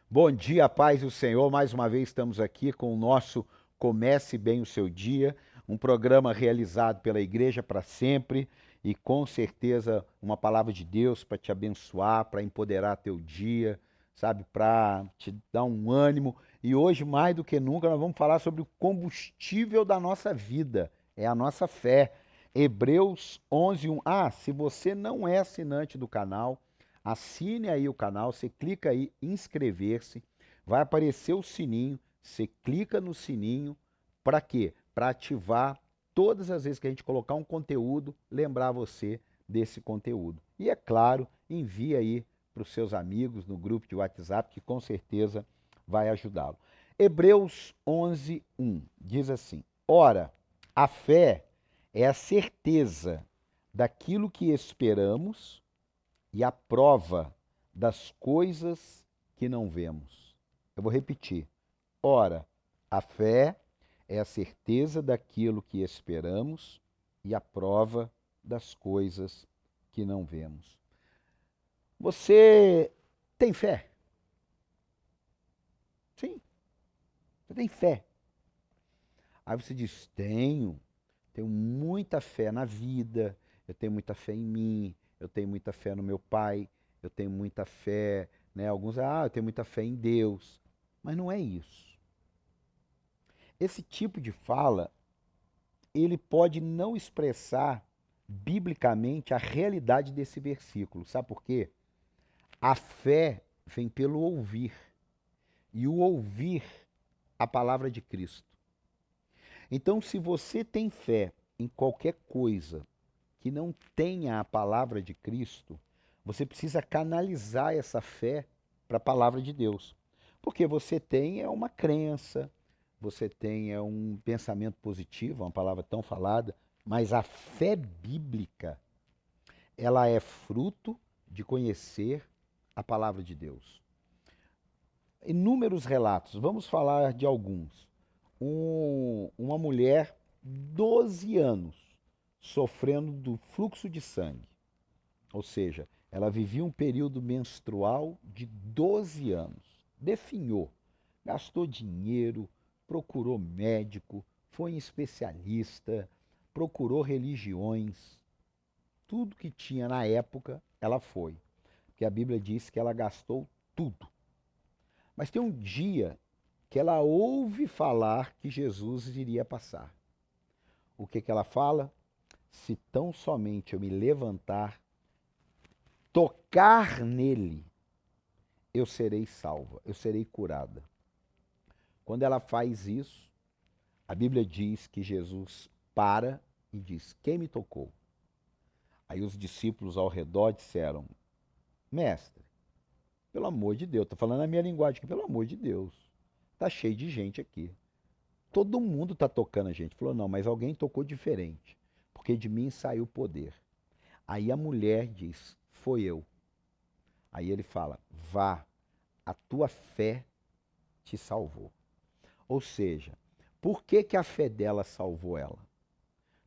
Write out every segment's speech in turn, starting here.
Bom dia, paz do Senhor. Mais uma vez estamos aqui com o nosso Comece Bem o Seu Dia, um programa realizado pela Igreja para Sempre e com certeza uma palavra de Deus para te abençoar, para empoderar teu dia, sabe, para te dar um ânimo. E hoje, mais do que nunca, nós vamos falar sobre o combustível da nossa vida, é a nossa fé. Hebreus 11:1. Se você não é assinante do canal, assine aí o canal, você clica aí em inscrever-se, vai aparecer o sininho, você clica no sininho, para quê? Para ativar todas as vezes que a gente colocar um conteúdo, lembrar você desse conteúdo. E é claro, envie aí para os seus amigos no grupo de WhatsApp, que com certeza vai ajudá-lo. Hebreus 11:1 diz assim: Ora, a fé é a certeza daquilo que esperamos e a prova das coisas que não vemos. Eu vou repetir. Ora, a fé é a certeza daquilo que esperamos e a prova das coisas que não vemos. Você tem fé? Sim, você tem fé. Aí você diz: tenho muita fé na vida, eu tenho muita fé em mim, eu tenho muita fé no meu pai, eu tenho muita fé, né? Alguns, eu tenho muita fé em Deus. Mas não é isso. Esse tipo de fala, ele pode não expressar biblicamente a realidade desse versículo. Sabe por quê? A fé vem pelo ouvir, e o ouvir a palavra de Cristo. Então, se você tem fé em qualquer coisa que não tenha a palavra de Cristo, você precisa canalizar essa fé para a palavra de Deus. Porque você tem uma crença, você tem um pensamento positivo, uma palavra tão falada, mas a fé bíblica, ela é fruto de conhecer a palavra de Deus. Inúmeros relatos, vamos falar de alguns. Uma mulher, 12 anos, sofrendo do fluxo de sangue. Ou seja, ela vivia um período menstrual de 12 anos. Definhou, gastou dinheiro, procurou médico, foi em especialista, procurou religiões. Tudo que tinha na época, ela foi. Porque a Bíblia diz que ela gastou tudo. Mas tem um dia que ela ouve falar que Jesus iria passar. O que ela fala? Se tão somente eu me levantar, tocar nele, eu serei salva, eu serei curada. Quando ela faz isso, a Bíblia diz que Jesus para e diz: Quem me tocou? Aí os discípulos ao redor disseram: Mestre, pelo amor de Deus, estou falando a minha linguagem aqui, pelo amor de Deus, tá cheio de gente aqui. Todo mundo está tocando a gente. Falou: Não, mas alguém tocou diferente, porque de mim saiu poder. Aí a mulher diz: Foi eu. Aí ele fala: Vá, a tua fé te salvou. Ou seja, por que, que a fé dela salvou ela?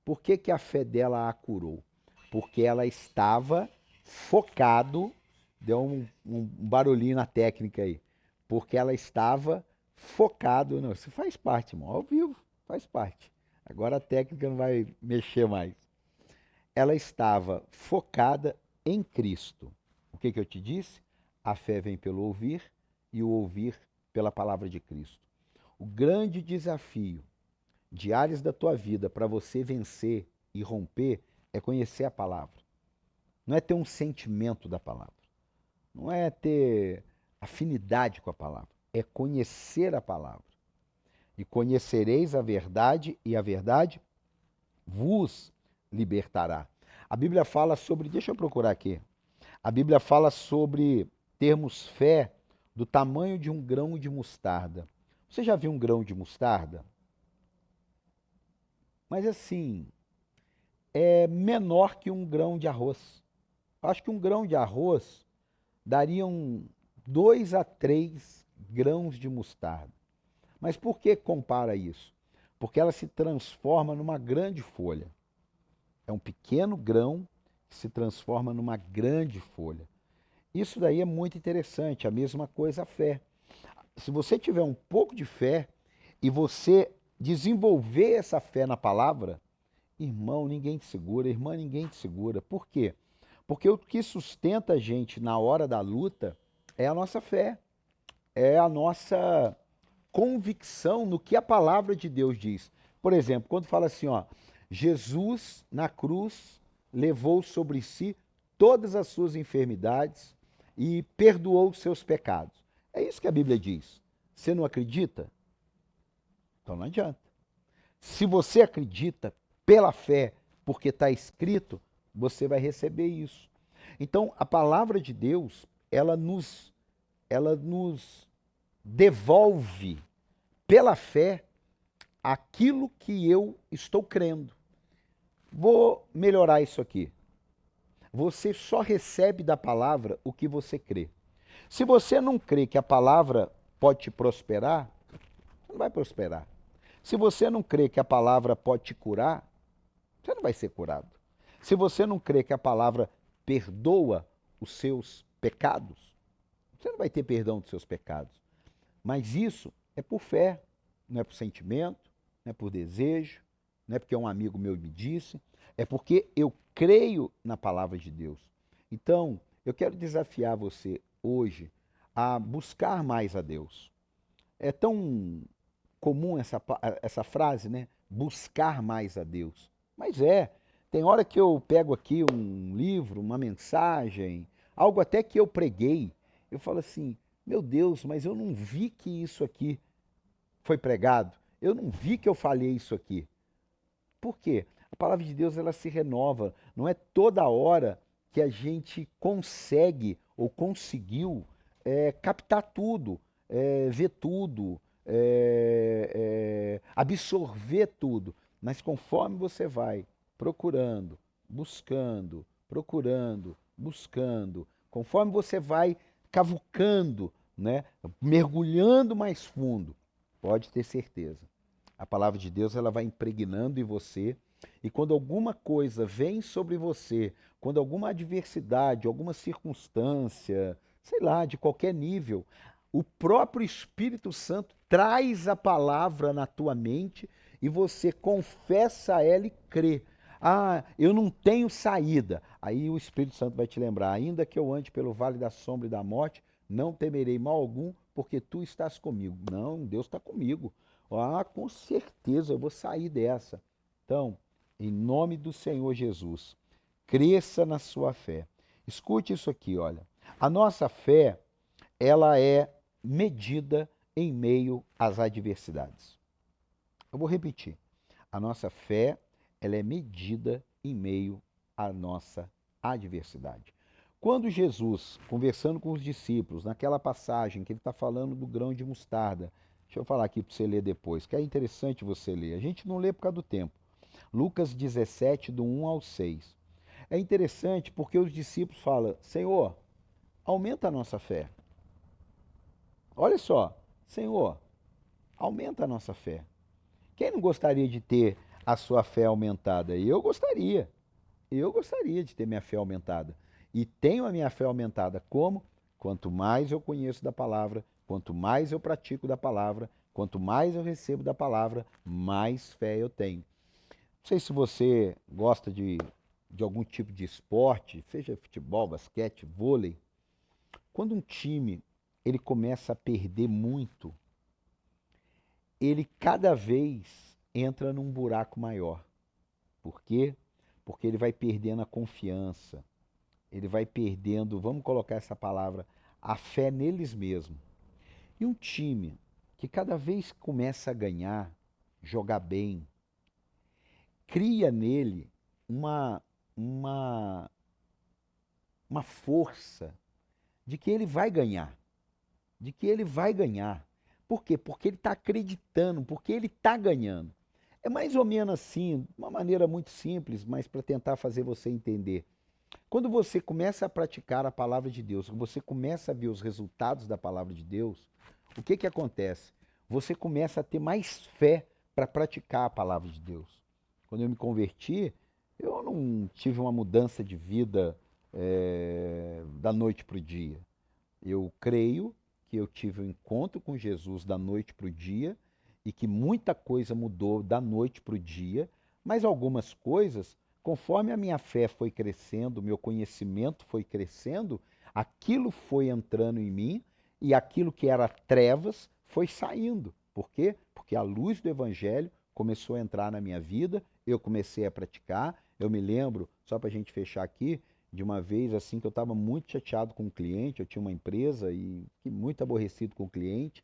Por que, que a fé dela a curou? Porque ela estava focado, deu um barulhinho na técnica aí, porque ela estava focado, não, isso faz parte, irmão, ao vivo, faz parte. Agora a técnica não vai mexer mais. Ela estava focada em Cristo. O que, que eu te disse? A fé vem pelo ouvir e o ouvir pela palavra de Cristo. O grande desafio de áreas da tua vida para você vencer e romper é conhecer a palavra. Não é ter um sentimento da palavra. Não é ter afinidade com a palavra. É conhecer a palavra. E conhecereis a verdade, e a verdade vos libertará. A Bíblia fala sobre, deixa eu procurar aqui. A Bíblia fala sobre termos fé do tamanho de um grão de mostarda. Você já viu um grão de mostarda? Mas assim, é menor que um grão de arroz. Acho que um grão de arroz daria 2 a 3 grãos de mostarda. Mas por que compara isso? Porque ela se transforma numa grande folha. É um pequeno grão que se transforma numa grande folha. Isso daí é muito interessante, a mesma coisa a fé. Se você tiver um pouco de fé e você desenvolver essa fé na palavra, irmão, ninguém te segura, irmã, ninguém te segura. Por quê? Porque o que sustenta a gente na hora da luta é a nossa fé, é a nossa convicção no que a palavra de Deus diz. Por exemplo, quando fala assim, ó, Jesus na cruz levou sobre si todas as suas enfermidades e perdoou os seus pecados. É isso que a Bíblia diz. Você não acredita? Então não adianta. Se você acredita pela fé, porque está escrito, você vai receber isso. Então, a palavra de Deus, ela nos devolve pela fé aquilo que eu estou crendo. Vou melhorar isso aqui. Você só recebe da palavra o que você crê. Se você não crê que a palavra pode te prosperar, você não vai prosperar. Se você não crê que a palavra pode te curar, você não vai ser curado. Se você não crê que a palavra perdoa os seus pecados, você não vai ter perdão dos seus pecados. Mas isso é por fé, não é por sentimento, não é por desejo, não é porque um amigo meu me disse, é porque eu creio na palavra de Deus. Então, eu quero desafiar você hoje a buscar mais a Deus. É tão comum essa frase, né? Buscar mais a Deus. Mas tem hora que eu pego aqui um livro, uma mensagem, algo até que eu preguei, eu falo assim, meu Deus, mas eu não vi que isso aqui foi pregado, eu não vi que eu falei isso aqui. Por quê? A palavra de Deus ela se renova, não é toda hora que a gente consegue ou conseguiu captar tudo, ver tudo, absorver tudo. Mas conforme você vai procurando, buscando, conforme você vai cavucando, né, mergulhando mais fundo, pode ter certeza. A palavra de Deus ela vai impregnando em você e quando alguma coisa vem sobre você, quando alguma adversidade, alguma circunstância, sei lá, de qualquer nível, o próprio Espírito Santo traz a palavra na tua mente e você confessa ela e crê. Ah, eu não tenho saída. Aí o Espírito Santo vai te lembrar: ainda que eu ande pelo vale da sombra e da morte, não temerei mal algum, porque tu estás comigo. Não, Deus está comigo. Ah, com certeza eu vou sair dessa. Então, em nome do Senhor Jesus, cresça na sua fé. Escute isso aqui, olha. A nossa fé, ela é medida em meio às adversidades. Eu vou repetir. A nossa fé, ela é medida em meio à nossa adversidade. Quando Jesus, conversando com os discípulos, naquela passagem que ele está falando do grão de mostarda, deixa eu falar aqui para você ler depois, que é interessante você ler. A gente não lê por causa do tempo. Lucas 17, do 1 ao 6. É interessante porque os discípulos falam: Senhor, aumenta a nossa fé. Olha só, Senhor, aumenta a nossa fé. Quem não gostaria de ter a sua fé aumentada? Eu gostaria. Eu gostaria de ter minha fé aumentada. E tenho a minha fé aumentada como? Quanto mais eu conheço da palavra, quanto mais eu pratico da palavra, quanto mais eu recebo da palavra, mais fé eu tenho. Não sei se você gosta de algum tipo de esporte, seja futebol, basquete, vôlei. Quando um time ele começa a perder muito, ele cada vez entra num buraco maior. Por quê? Porque ele vai perdendo a confiança, ele vai perdendo, vamos colocar essa palavra, a fé neles mesmos. E um time que cada vez começa a ganhar, jogar bem, cria nele uma, uma, uma força de que ele vai ganhar, de que ele vai ganhar. Por quê? Porque ele está acreditando, porque ele está ganhando. É mais ou menos assim, de uma maneira muito simples, mas para tentar fazer você entender. Quando você começa a praticar a palavra de Deus, você começa a ver os resultados da palavra de Deus, o que que acontece? Você começa a ter mais fé para praticar a palavra de Deus. Quando eu me converti, eu não tive uma mudança de vida da noite para o dia. Eu creio porque eu tive um encontro com Jesus da noite para o dia e que muita coisa mudou da noite para o dia, mas algumas coisas, conforme a minha fé foi crescendo, o meu conhecimento foi crescendo, aquilo foi entrando em mim e aquilo que era trevas foi saindo. Por quê? Porque a luz do Evangelho começou a entrar na minha vida, eu comecei a praticar. Eu me lembro, só para a gente fechar aqui, de uma vez assim que eu estava muito chateado com o cliente, eu tinha uma empresa e muito aborrecido com o cliente,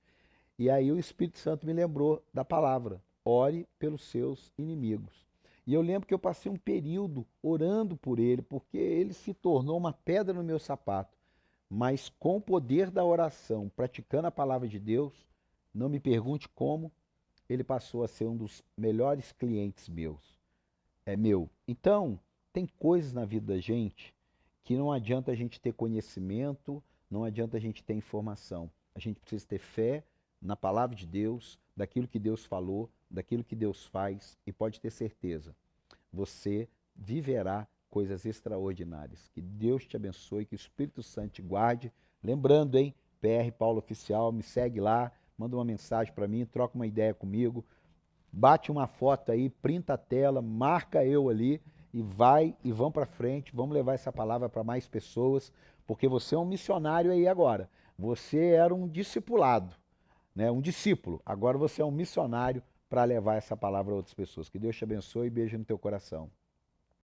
e aí o Espírito Santo me lembrou da palavra: ore pelos seus inimigos. E eu lembro que eu passei um período orando por ele, porque ele se tornou uma pedra no meu sapato. Mas com o poder da oração, praticando a palavra de Deus, não me pergunte como, ele passou a ser um dos melhores clientes meus. É meu. Então, tem coisas na vida da gente que não adianta a gente ter conhecimento, não adianta a gente ter informação. A gente precisa ter fé na palavra de Deus, daquilo que Deus falou, daquilo que Deus faz, e pode ter certeza, você viverá coisas extraordinárias. Que Deus te abençoe, que o Espírito Santo te guarde. Lembrando, hein? PR Paulo Oficial, me segue lá, manda uma mensagem para mim, troca uma ideia comigo, bate uma foto aí, printa a tela, marca eu ali e vai e vamos para frente, vamos levar essa palavra para mais pessoas, porque você é um missionário aí agora. Você era um discipulado, né? Um discípulo. Agora você é um missionário para levar essa palavra a outras pessoas. Que Deus te abençoe e beijo no teu coração.